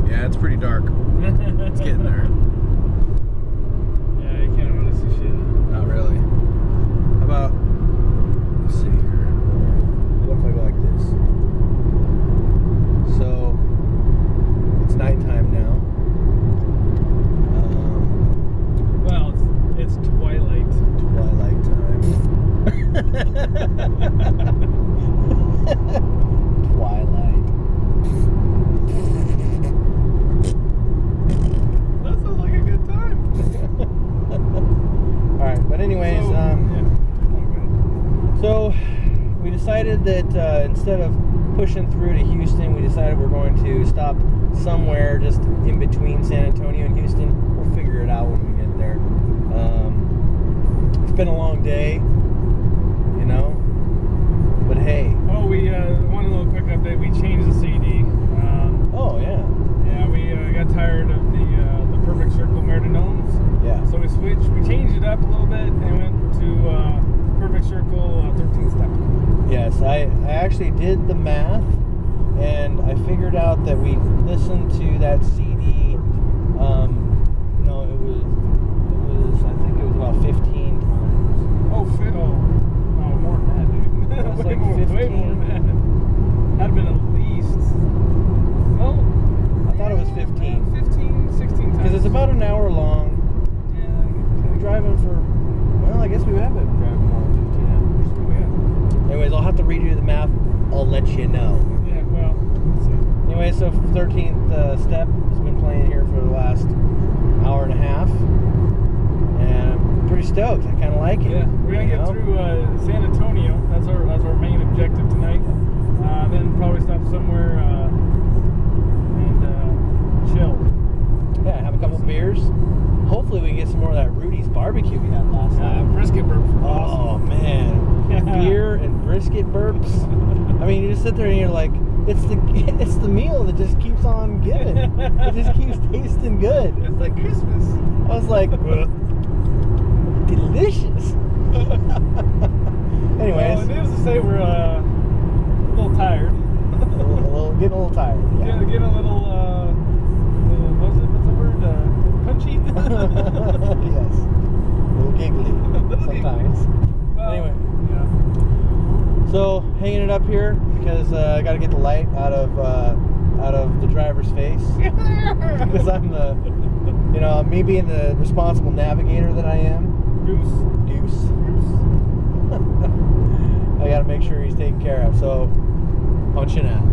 Yeah, it's pretty dark. It's getting there. Yeah, you can't really see shit. Not really. How about, let's see here. What if I go like this? So, it's nighttime now. Well, it's twilight. Twilight time. Twilight. That sounds like a good time. Alright, but anyways, so we decided that instead of pushing through to Houston, we decided we're going to stop somewhere just in between San Antonio and Houston. We'll figure it out when we get there. It's been a long day, you know, but hey. Oh, we one little quick update. We changed the CD. Oh yeah. Yeah, we got tired of the Perfect Circle Martinones. Yeah. So we switched. We changed it up a little bit and went to Perfect Circle 13 step. Yes, I actually did the math, and I figured out that we listened to that CD. No, it was. I think it was about 15 times. Oh, more than that, dude. It was way like more, 15. way more than that. That'd been at least. Well, I thought it was 15. 15, 16 times. Because it's about an hour long. Yeah. We're driving for. Well, I guess we have been driving more than 15 hours. Oh, yeah. Anyways, I'll have to redo the math. I'll let you know. Yeah, well, let's see. Anyway, so 13th step has been playing here for the last hour and a half. And I'm pretty stoked. I kind of like it. Yeah, we're gonna get through San Antonio. That's our main objective tonight. Then probably stop somewhere and chill. Yeah, have a couple beers. Hopefully we can get some more of that Rudy's barbecue we had last night. Brisket burps. Oh man, beer and brisket burps. I mean, you just sit there and you're like, it's the meal that just keeps on giving. It just keeps tasting good. It's like Christmas. I was like, delicious. Anyways, Well, needless to say, we're a little tired. getting a little tired. Yeah. Getting a little what's the word? Punchy. Yes. A little giggly sometimes. Well, anyway. Yeah. So hanging it up here because I got to get the light out of the driver's face because I'm the, me being the responsible navigator that I am. Goose. I got to make sure he's taken care of. So punching out.